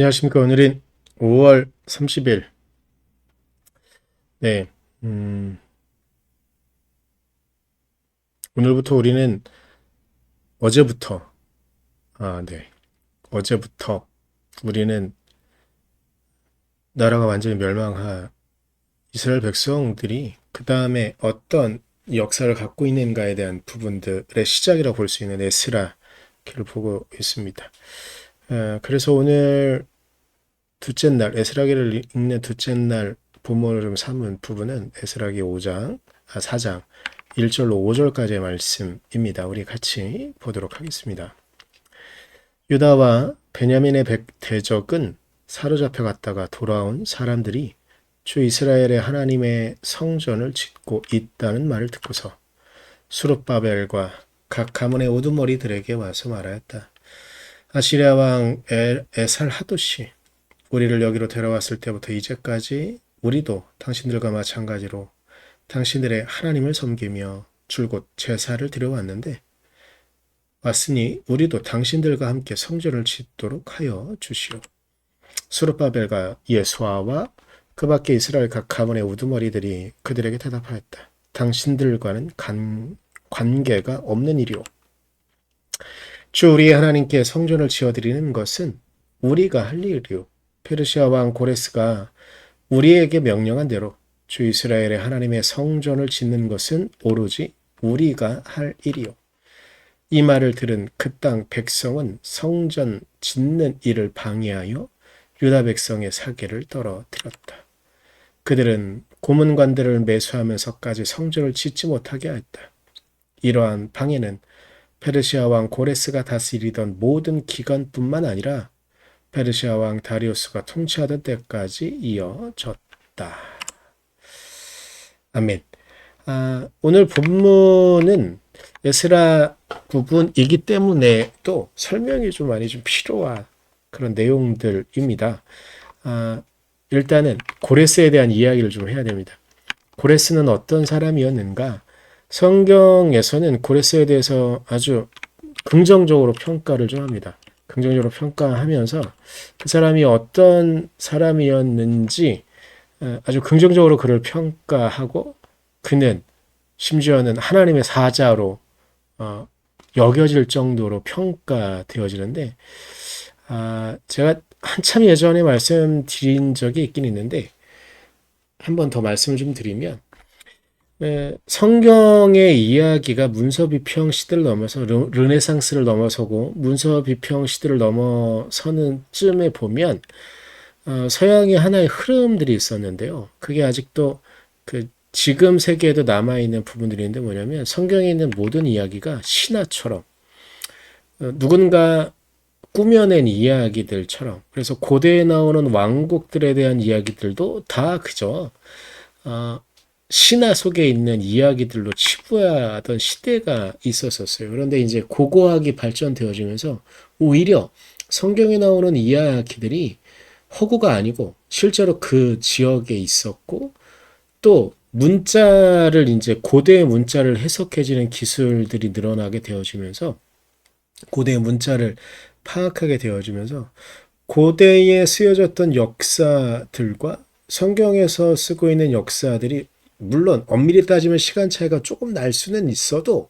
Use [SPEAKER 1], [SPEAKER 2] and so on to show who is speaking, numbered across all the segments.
[SPEAKER 1] 안녕하십니까. 오늘은 5월 30일. 네. 음, 오늘부터 우리는 어제부터, 네. 어제부터 우리는 나라가 완전히 멸망한 이스라엘 백성들이 그 다음에 어떤 역사를 갖고 있는가에 대한 부분들의 시작이라고 볼 수 있는 에스라기를 보고 있습니다. 그래서 오늘 둘째 날, 에스라기를 읽는 둘째 날 본문으로 좀 삼은 부분은 에스라기 5장, 4장 1절로 5절까지의 말씀입니다. 우리 같이 보도록 하겠습니다. 유다와 베냐민의 대적은 사로잡혀 갔다가 돌아온 사람들이 주 이스라엘의 하나님의 성전을 짓고 있다는 말을 듣고서 수룹바벨과 각 가문의 우두머리들에게 와서 말하였다. 아시리아 왕 에살하도시, 우리를 여기로 데려왔을 때부터 이제까지 우리도 당신들과 마찬가지로 당신들의 하나님을 섬기며 줄곧 제사를 드려왔는데 왔으니 우리도 당신들과 함께 성전을 짓도록 하여 주시오. 수르바벨과 예수아와 그 밖에 이스라엘 각 가문의 우두머리들이 그들에게 대답하였다. 당신들과는 관계가 없는 일이오. 주 우리의 하나님께 성전을 지어드리는 것은 우리가 할 일이오. 페르시아 왕 고레스가 우리에게 명령한 대로 주 이스라엘의 하나님의 성전을 짓는 것은 오로지 우리가 할 일이요. 이 말을 들은 그 땅 백성은 성전 짓는 일을 방해하여 유다 백성의 사계를 떨어뜨렸다. 그들은 고문관들을 매수하면서까지 성전을 짓지 못하게 하였다. 이러한 방해는 페르시아 왕 고레스가 다스리던 모든 기간뿐만 아니라 페르시아 왕 다리우스가 통치하던 때까지 이어졌다. 아멘. 오늘 본문은 에스라 부분이기 때문에 또 설명이 좀 많이 좀 필요한 그런 내용들입니다. 일단은 고레스에 대한 이야기를 좀 해야 됩니다. 고레스는 어떤 사람이었는가? 성경에서는 고레스에 대해서 아주 긍정적으로 평가를 좀 합니다. 긍정적으로 평가하면서 그 사람이 어떤 사람이었는지 아주 긍정적으로 그를 평가하고 그는 심지어는 하나님의 사자로 여겨질 정도로 평가되어지는데 제가 한참 예전에 말씀드린 적이 있긴 있는데 한 번 더 말씀을 좀 드리면 성경의 이야기가 문서비평 시대를 넘어서 르네상스를 넘어서고 문서비평 시대를 넘어서는 쯤에 보면 서양의 하나의 흐름들이 있었는데요. 그게 아직도 그 지금 세계에도 남아있는 부분들이 있는데 뭐냐면 성경에 있는 모든 이야기가 신화처럼 누군가 꾸며낸 이야기들처럼 그래서 고대에 나오는 왕국들에 대한 이야기들도 다 그저 신화 속에 있는 이야기들로 치부하던 시대가 있었었어요. 그런데 이제 고고학이 발전되어지면서 오히려 성경에 나오는 이야기들이 허구가 아니고 실제로 그 지역에 있었고 또 문자를 이제 고대의 문자를 해석해지는 기술들이 늘어나게 되어지면서 고대의 문자를 파악하게 되어지면서 고대에 쓰여졌던 역사들과 성경에서 쓰고 있는 역사들이 물론 엄밀히 따지면 시간 차이가 조금 날 수는 있어도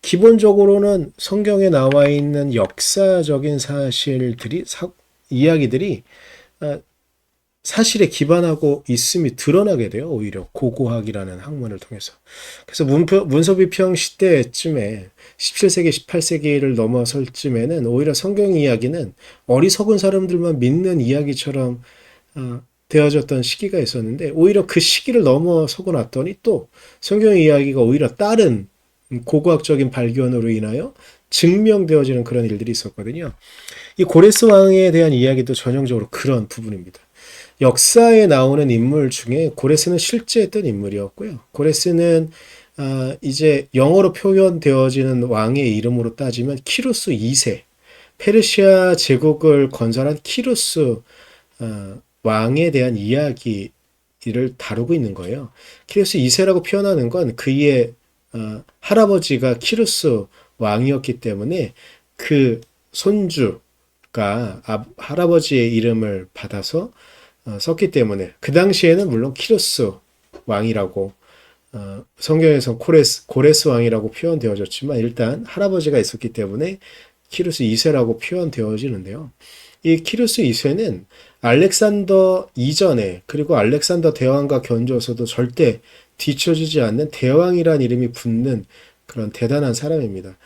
[SPEAKER 1] 기본적으로는 성경에 나와 있는 역사적인 사실들이 이야기들이 사실에 기반하고 있음이 드러나게 돼요. 오히려 고고학이라는 학문을 통해서. 그래서 문서비평 시대쯤에 17세기, 18세기를 넘어설 쯤에는 오히려 성경 이야기는 어리석은 사람들만 믿는 이야기처럼 되어졌던 시기가 있었는데 오히려 그 시기를 넘어서고 났더니 또 성경 이야기가 오히려 다른 고고학적인 발견으로 인하여 증명되어지는 그런 일들이 있었거든요. 이 고레스 왕에 대한 이야기도 전형적으로 그런 부분입니다. 역사에 나오는 인물 중에 고레스는 실제 했던 인물이었고요. 고레스는 이제 영어로 표현되어지는 왕의 이름으로 따지면 키루스 2세, 페르시아 제국을 건설한 키루스 왕에 대한 이야기를 다루고 있는 거예요. 키루스 2세라고 표현하는 건 그의 할아버지가 키루스 왕이었기 때문에 그 손주, 할아버지의 이름을 받아서 썼기 때문에 그 당시에는 물론 키루스 왕이라고 성경에서 고레스 왕이라고 표현되어졌지만 일단 할아버지가 있었기 때문에 키루스 2세라고 표현되어지는데요. 이 키루스 2세는 알렉산더 이전에 그리고 알렉산더 대왕과 견주어서도 절대 뒤처지지 않는 대왕이란 이름이 붙는 그런 대단한 사람입니다.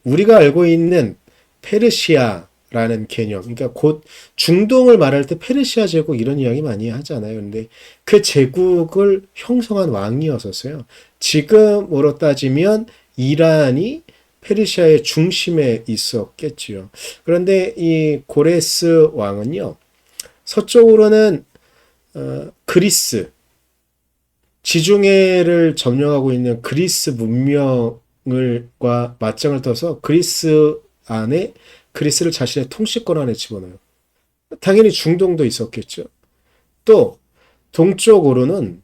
[SPEAKER 1] 우리가 알고 있는 페르시아라는 개념, 그러니까 곧 중동을 말할 때 페르시아 제국 이런 이야기 많이 하잖아요. 근데 그 제국을 형성한 왕이었었어요. 지금으로 따지면 이란이 페르시아의 중심에 있었겠지요. 그런데 이 고레스 왕은요, 서쪽으로는 그리스, 지중해를 점령하고 있는 그리스 문명과 맞짱을 떠서 그리스 안에 그리스를 자신의 통치권 안에 집어넣어요. 당연히 중동도 있었겠죠. 또 동쪽으로는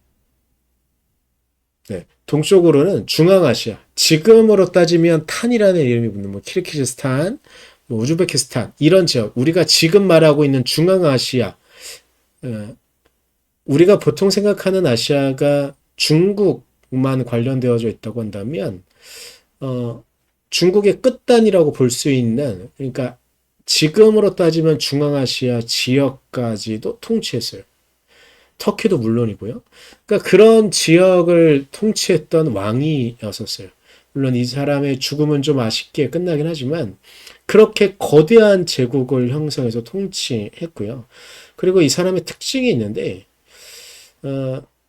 [SPEAKER 1] 동쪽으로는 중앙아시아, 지금으로 따지면 탄이라는 이름이 붙는 뭐 키르기즈스탄, 뭐 우즈베키스탄 이런 지역, 우리가 지금 말하고 있는 중앙아시아, 우리가 보통 생각하는 아시아가 중국만 관련되어져 있다고 한다면 중국의 끝단이라고 볼 수 있는, 그러니까 지금으로 따지면 중앙아시아 지역까지도 통치했어요. 터키도 물론이고요. 그러니까 그런 지역을 통치했던 왕이었었어요. 물론 이 사람의 죽음은 좀 아쉽게 끝나긴 하지만 그렇게 거대한 제국을 형성해서 통치했고요. 그리고 이 사람의 특징이 있는데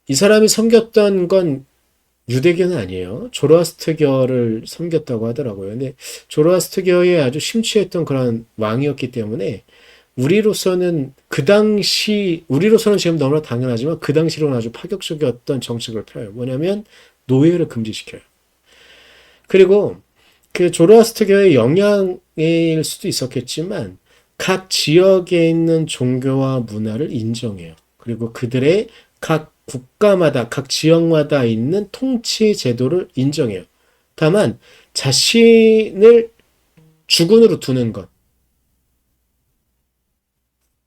[SPEAKER 1] 이 사람이 섬겼던 건 유대교는 아니에요. 조로아스트교를 섬겼다고 하더라고요. 근데 조로아스트교에 아주 심취했던 그런 왕이었기 때문에 우리로서는 지금 너무나 당연하지만 그 당시로는 아주 파격적이었던 정책을 펴요. 뭐냐면 노예를 금지시켜요. 그리고 그 조로아스트교의 영향일 수도 있었겠지만 각 지역에 있는 종교와 문화를 인정해요. 그리고 그들의 각 국가마다, 각 지역마다 있는 통치 제도를 인정해요. 다만 자신을 주군으로 두는 것,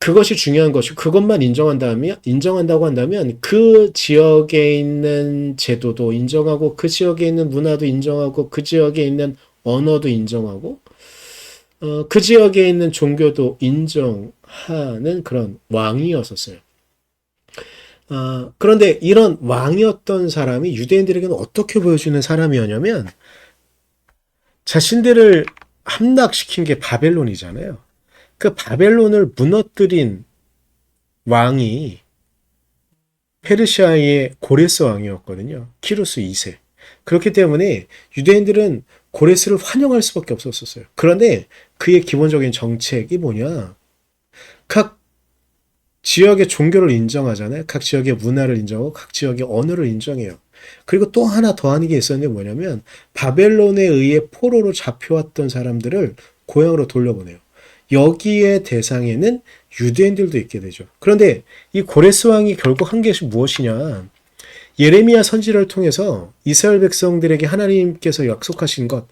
[SPEAKER 1] 그것이 중요한 것이고 그것만 인정한다고 한다면 그 지역에 있는 제도도 인정하고 그 지역에 있는 문화도 인정하고 그 지역에 있는 언어도 인정하고 그 지역에 있는 종교도 인정하는 그런 왕이었었어요. 그런데 이런 왕이었던 사람이 유대인들에게는 어떻게 보여주는 사람이었냐면 자신들을 함락시킨 게 바벨론이잖아요. 그 바벨론을 무너뜨린 왕이 페르시아의 고레스 왕이었거든요. 키루스 2세. 그렇기 때문에 유대인들은 고레스를 환영할 수밖에 없었어요. 그런데 그의 기본적인 정책이 뭐냐? 각 지역의 종교를 인정하잖아요. 각 지역의 문화를 인정하고 각 지역의 언어를 인정해요. 그리고 또 하나 더하는 게 있었는데 뭐냐면 바벨론에 의해 포로로 잡혀왔던 사람들을 고향으로 돌려보내요. 여기에 대상에는 유대인들도 있게 되죠. 그런데 이 고레스 왕이 결국 한 것이 무엇이냐? 예레미야 선지를 통해서 이스라엘 백성들에게 하나님께서 약속하신 것,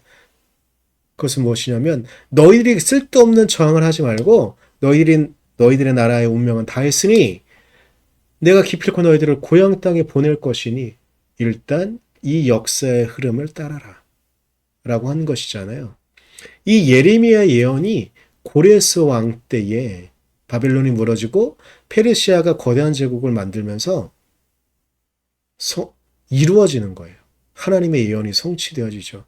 [SPEAKER 1] 그것은 무엇이냐면 너희들이 쓸데없는 저항을 하지 말고 너희들의 나라의 운명은 다 했으니 내가 기필코 너희들을 고향 땅에 보낼 것이니 일단 이 역사의 흐름을 따라라 라고 하는 것이잖아요. 이 예레미야 예언이 고레스 왕 때에 바벨론이 무너지고 페르시아가 거대한 제국을 만들면서 이루어지는 거예요. 하나님의 예언이 성취되어지죠.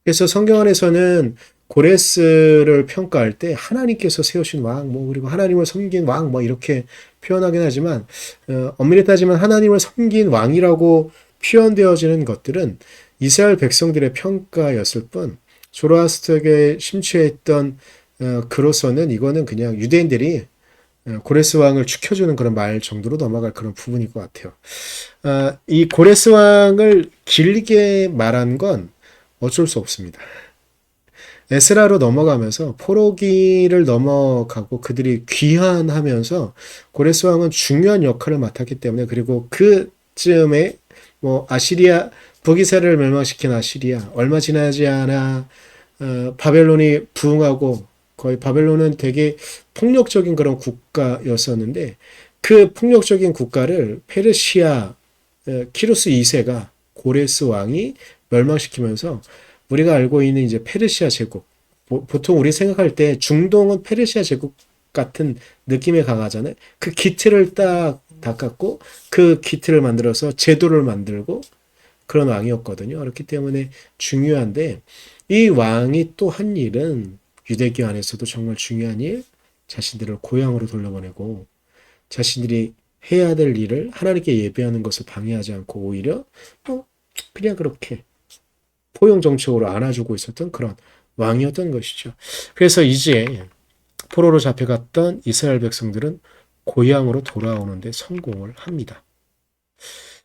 [SPEAKER 1] 그래서 성경 안에서는 고레스를 평가할 때 하나님께서 세우신 왕, 그리고 하나님을 섬긴 왕, 이렇게 표현하긴 하지만, 엄밀히 따지면 하나님을 섬긴 왕이라고 표현되어지는 것들은 이스라엘 백성들의 평가였을 뿐, 조로아스터교에 심취했던 그로서는 이거는 그냥 유대인들이 고레스 왕을 축혀주는 그런 말 정도로 넘어갈 그런 부분일 것 같아요. 이 고레스 왕을 길게 말한 건 어쩔 수 없습니다. 에스라로 넘어가면서 포로기를 넘어가고 그들이 귀환하면서 고레스 왕은 중요한 역할을 맡았기 때문에, 그리고 그쯤에 아시리아, 북이스라엘을 멸망시킨 아시리아, 얼마 지나지 않아 바벨론이 부흥하고 거의 바벨론은 되게 폭력적인 그런 국가였었는데 그 폭력적인 국가를 페르시아 키루스 2세가 고레스 왕이 멸망시키면서 우리가 알고 있는 이제 페르시아 제국 보통 우리 생각할 때 중동은 페르시아 제국 같은 느낌이 강하잖아요. 그 기틀을 딱 닦았고 그 기틀을 만들어서 제도를 만들고 그런 왕이었거든요. 그렇기 때문에 중요한데 이 왕이 또 한 일은 유대교 안에서도 정말 중요한 일, 자신들을 고향으로 돌려보내고 자신들이 해야 될 일을 하나님께 예배하는 것을 방해하지 않고 오히려 그냥 그렇게 포용 정책으로 안아주고 있었던 그런 왕이었던 것이죠. 그래서 이제 포로로 잡혀갔던 이스라엘 백성들은 고향으로 돌아오는데 성공을 합니다.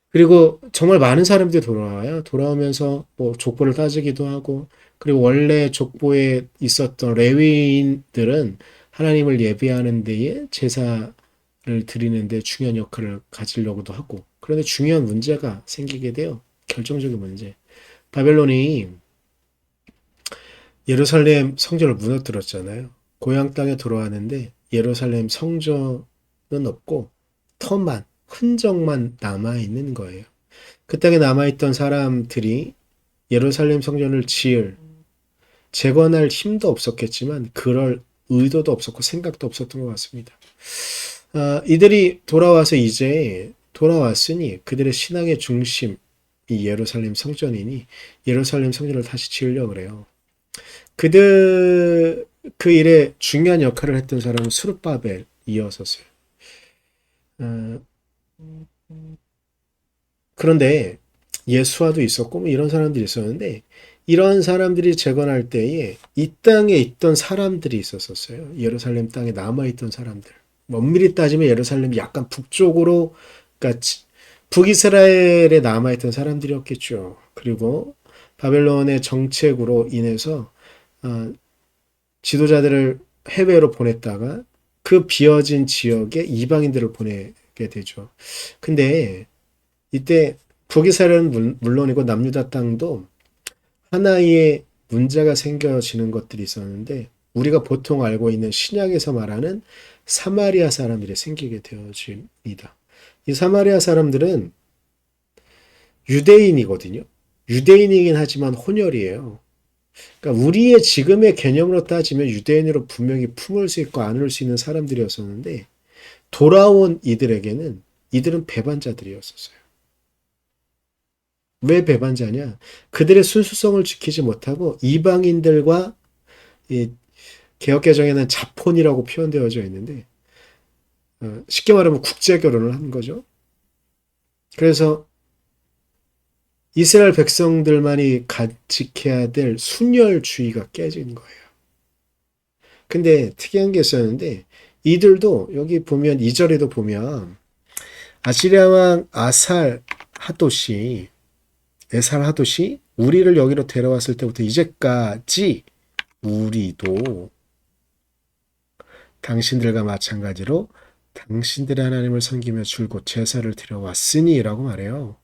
[SPEAKER 1] 그리고 정말 많은 사람들이 돌아와요. 돌아오면서 뭐 족보를 따지기도 하고, 그리고 원래 족보에 있었던 레위인들은 하나님을 예배하는 데에 제사를 드리는데 중요한 역할을 가지려고도 하고, 그런데 중요한 문제가 생기게 돼요. 결정적인 문제. 바벨론이 예루살렘 성전을 무너뜨렸잖아요. 고향 땅에 돌아왔는데 예루살렘 성전은 없고 터만, 흔적만 남아있는 거예요. 그 땅에 남아있던 사람들이 예루살렘 성전을 재건할 힘도 없었겠지만 그럴 의도도 없었고 생각도 없었던 것 같습니다. 이들이 돌아와서 이제 돌아왔으니 그들의 신앙의 중심, 이 예루살렘 성전이니 예루살렘 성전을 다시 지으려고 그래요. 그 일에 중요한 역할을 했던 사람은 스룹바벨이었었어요. 어, 그런데 예수와도 있었고 뭐 이런 사람들이 있었는데 이런 사람들이 재건할 때에 이 땅에 있던 사람들이 있었어요. 예루살렘 땅에 남아있던 사람들. 엄밀히 따지면 예루살렘이 약간 북쪽으로, 그러니까 북이스라엘에 남아있던 사람들이었겠죠. 그리고 바벨론의 정책으로 인해서 지도자들을 해외로 보냈다가 그 비어진 지역에 이방인들을 보내게 되죠. 근데 이때 북이스라엘은 물론이고 남유다 땅도 하나의 문제가 생겨지는 것들이 있었는데 우리가 보통 알고 있는 신약에서 말하는 사마리아 사람들이 생기게 되어집니다. 이 사마리아 사람들은 유대인이거든요. 유대인이긴 하지만 혼혈이에요. 그러니까 우리의 지금의 개념으로 따지면 유대인으로 분명히 품을 수 있고 안을 수 있는 사람들이었었는데 돌아온 이들은 배반자들이었었어요. 왜 배반자냐? 그들의 순수성을 지키지 못하고 이방인들과 이 개역개정에는 자폰이라고 표현되어져 있는데 쉽게 말하면 국제 결혼을 한 거죠. 그래서 이스라엘 백성들만이 지켜야 될 순혈주의가 깨진 거예요. 근데 특이한 게 있었는데 이들도 여기 보면 2절에도 보면 아시리아 왕 에살하도시 우리를 여기로 데려왔을 때부터 이제까지 우리도 당신들과 마찬가지로 당신들의 하나님을 섬기며 줄곧 제사를 드려왔으니 라고 말해요.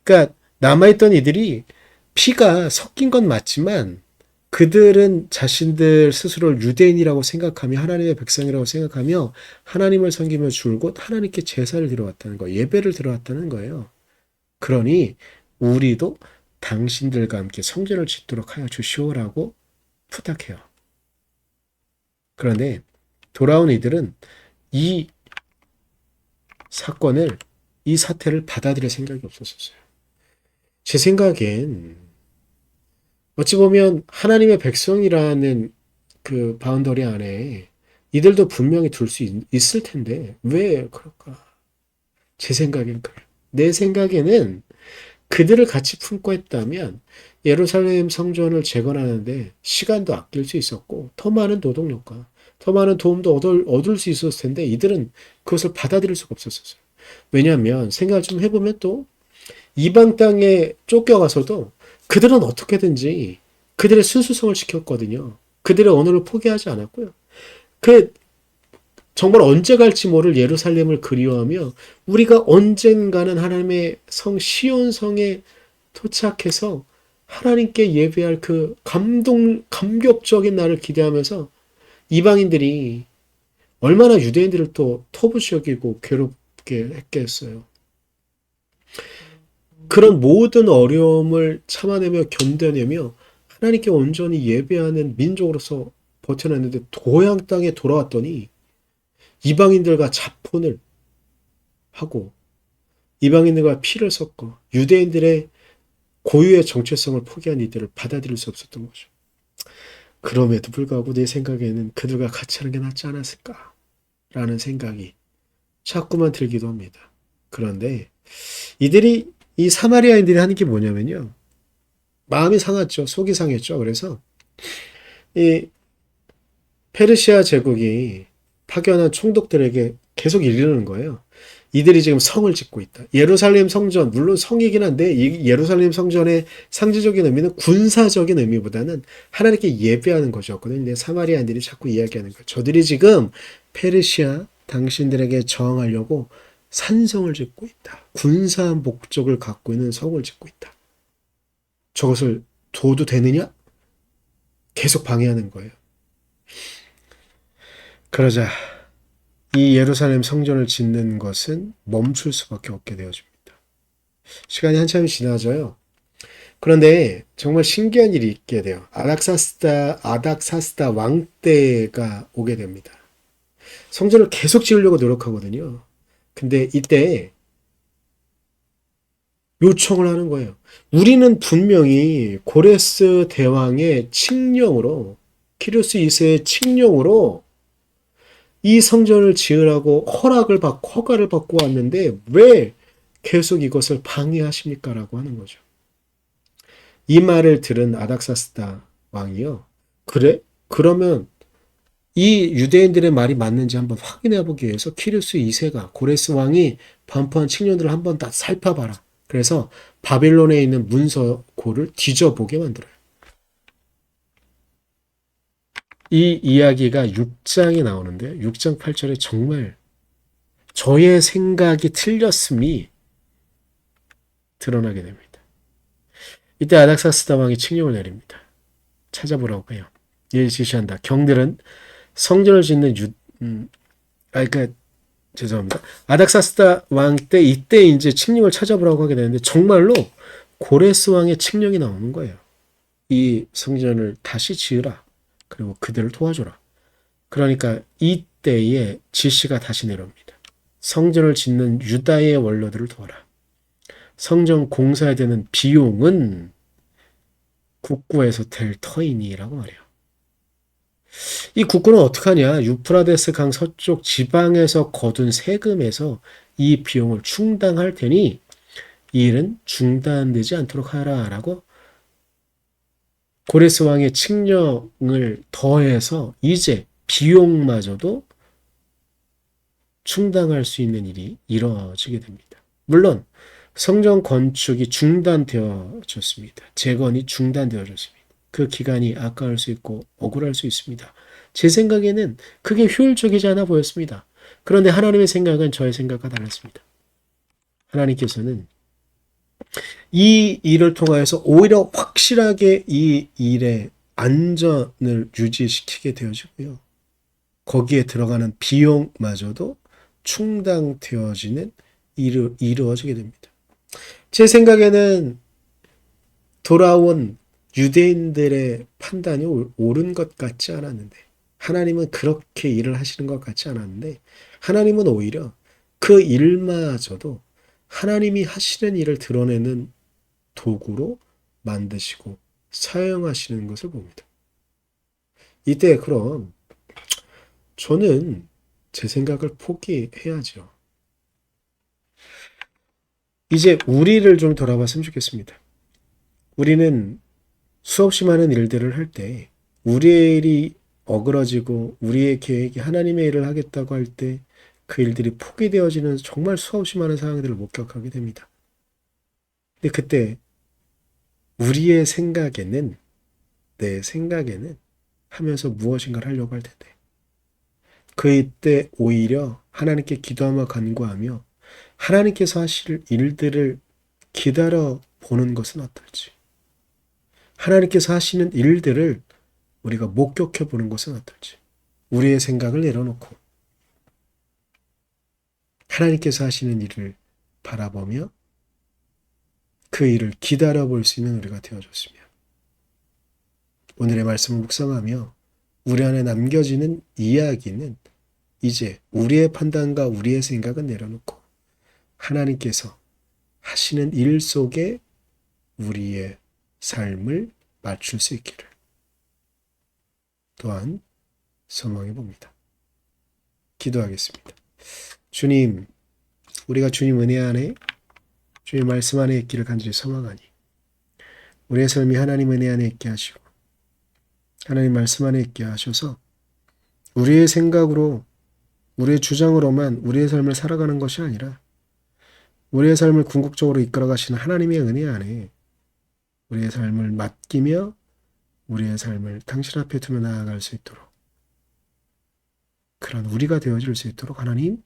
[SPEAKER 1] 그러니까 남아있던 이들이 피가 섞인 건 맞지만 그들은 자신들 스스로를 유대인이라고 생각하며 하나님의 백성이라고 생각하며 하나님을 섬기며 줄곧 하나님께 제사를 드려왔다는 거예요. 예배를 드려왔다는 거예요. 그러니 우리도 당신들과 함께 성전을 짓도록 하여 주시오라고 부탁해요. 그런데 돌아온 이들은 이 사태를 받아들일 생각이 없었어요. 제 생각엔 어찌 보면 하나님의 백성이라는 그 바운더리 안에 이들도 분명히 둘 수 있을 텐데 왜 그럴까? 제 생각엔 그래요. 내 생각에는 그들을 같이 품고 했다면 예루살렘 성전을 재건하는데 시간도 아낄 수 있었고 더 많은 노동력과 더 많은 도움도 얻을 수 있었을 텐데 이들은 그것을 받아들일 수가 없었어요. 왜냐하면 생각을 좀 해보면 또 이방 땅에 쫓겨가서도 그들은 어떻게든지 그들의 순수성을 지켰거든요. 그들의 언어를 포기하지 않았고요. 그 정말 언제 갈지 모를 예루살렘을 그리워하며 우리가 언젠가는 하나님의 성 시온성에 도착해서 하나님께 예배할 그 감격적인 날을 기대하면서 이방인들이 얼마나 유대인들을 또 터부시하고 괴롭게 했겠어요. 그런 모든 어려움을 참아내며 견뎌내며 하나님께 온전히 예배하는 민족으로서 버텨냈는데 고향 땅에 돌아왔더니 이방인들과 자폰을 하고 이방인들과 피를 섞어 유대인들의 고유의 정체성을 포기한 이들을 받아들일 수 없었던 거죠. 그럼에도 불구하고 내 생각에는 그들과 같이 하는 게 낫지 않았을까라는 생각이 자꾸만 들기도 합니다. 그런데 이 사마리아인들이 하는 게 뭐냐면요. 마음이 상했죠. 속이 상했죠. 그래서 이 페르시아 제국이 파견한 총독들에게 계속 이르는 거예요. 이들이 지금 성을 짓고 있다. 예루살렘 성전, 물론 성이긴 한데 이 예루살렘 성전의 상징적인 의미는 군사적인 의미보다는 하나님께 예배하는 것이었거든요. 근데 사마리아인들이 자꾸 이야기하는 거예요. 저들이 지금 페르시아 당신들에게 저항하려고 산성을 짓고 있다. 군사 목적을 갖고 있는 성을 짓고 있다. 저것을 둬도 되느냐? 계속 방해하는 거예요. 그러자 이 예루살렘 성전을 짓는 것은 멈출 수밖에 없게 되어집니다. 시간이 한참 지나져요. 그런데 정말 신기한 일이 있게 돼요. 아닥사스다 왕 때가 오게 됩니다. 성전을 계속 지으려고 노력하거든요. 근데 이때 요청을 하는 거예요. 우리는 분명히 고레스 대왕의 칙령으로 키루스 2세의 칙령으로 이 성전을 지으라고 허가를 받고 왔는데 왜 계속 이것을 방해하십니까? 라고 하는 거죠. 이 말을 들은 아닥사스다 왕이요. 그래? 그러면 이 유대인들의 말이 맞는지 한번 확인해 보기 위해서 키루스 2세가 고레스 왕이 반포한 칙령들을 한번 다 살펴봐라. 그래서 바빌론에 있는 문서고를 뒤져보게 만들어요. 이 이야기가 6장에 나오는데 6장 8절에 정말 저의 생각이 틀렸음이 드러나게 됩니다. 이때 아닥사스다 왕이 칙령을 내립니다. 찾아보라고 해요. 이를 지시한다. 경들은 성전을 짓는 죄송합니다. 아닥사스다 왕 때 이때 이제 칙령을 찾아보라고 하게 되는데 정말로 고레스 왕의 칙령이 나오는 거예요. 이 성전을 다시 지으라. 그리고 그들을 도와줘라. 그러니까 이때에 지시가 다시 내려옵니다. 성전을 짓는 유다의 원로들을 도와라. 성전 공사에 드는 비용은 국구에서 될 터이니라고 말해요. 이 국구는 어떻게 하냐? 유프라데스 강 서쪽 지방에서 거둔 세금에서 이 비용을 충당할 테니 이 일은 중단되지 않도록 하라라고 고레스 왕의 칙령을 더해서 이제 비용마저도 충당할 수 있는 일이 이루어지게 됩니다. 물론 성전 건축이 중단되어졌습니다. 재건이 중단되어졌습니다. 그 기간이 아까울 수 있고 억울할 수 있습니다. 제 생각에는 그게 효율적이지 않아 보였습니다. 그런데 하나님의 생각은 저의 생각과 달랐습니다. 하나님께서는 이 일을 통하여서 오히려 확실하게 이 일의 안전을 유지시키게 되어지고요. 거기에 들어가는 비용마저도 충당되어지는 이루어지게 됩니다. 제 생각에는 돌아온 유대인들의 판단이 옳은 것 같지 않았는데 하나님은 그렇게 일을 하시는 것 같지 않았는데 하나님은 오히려 그 일마저도 하나님이 하시는 일을 드러내는 도구로 만드시고 사용하시는 것을 봅니다. 이때 그럼 저는 제 생각을 포기해야죠. 이제 우리를 좀 돌아봤으면 좋겠습니다. 우리는 수없이 많은 일들을 할 때 우리의 일이 어그러지고 우리의 계획이 하나님의 일을 하겠다고 할 때 그 일들이 포기되어지는 정말 수없이 많은 상황들을 목격하게 됩니다. 근데 그때 우리의 생각에는 내 생각에는 하면서 무엇인가를 하려고 할 텐데 그때 오히려 하나님께 기도하며 간구하며 하나님께서 하실 일들을 기다려 보는 것은 어떨지 하나님께서 하시는 일들을 우리가 목격해 보는 것은 어떨지 우리의 생각을 내려놓고 하나님께서 하시는 일을 바라보며 그 일을 기다려볼 수 있는 우리가 되어줬으며 오늘의 말씀을 묵상하며 우리 안에 남겨지는 이야기는 이제 우리의 판단과 우리의 생각은 내려놓고 하나님께서 하시는 일 속에 우리의 삶을 맞출 수 있기를 또한 소망해 봅니다. 기도하겠습니다. 주님, 우리가 주님 은혜 안에 주님 말씀 안에 있기를 간절히 소망하니 우리의 삶이 하나님 은혜 안에 있게 하시고 하나님 말씀 안에 있게 하셔서 우리의 생각으로 우리의 주장으로만 우리의 삶을 살아가는 것이 아니라 우리의 삶을 궁극적으로 이끌어 가시는 하나님의 은혜 안에 우리의 삶을 맡기며 우리의 삶을 당신 앞에 두며 나아갈 수 있도록 그런 우리가 되어질 수 있도록 하나님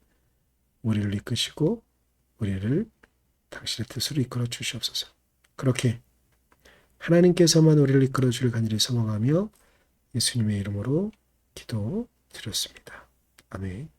[SPEAKER 1] 우리를 이끄시고 우리를 당신의 뜻으로 이끌어 주시옵소서. 그렇게 하나님께서만 우리를 이끌어 주를 간절히 소망하며 예수님의 이름으로 기도드렸습니다. 아멘.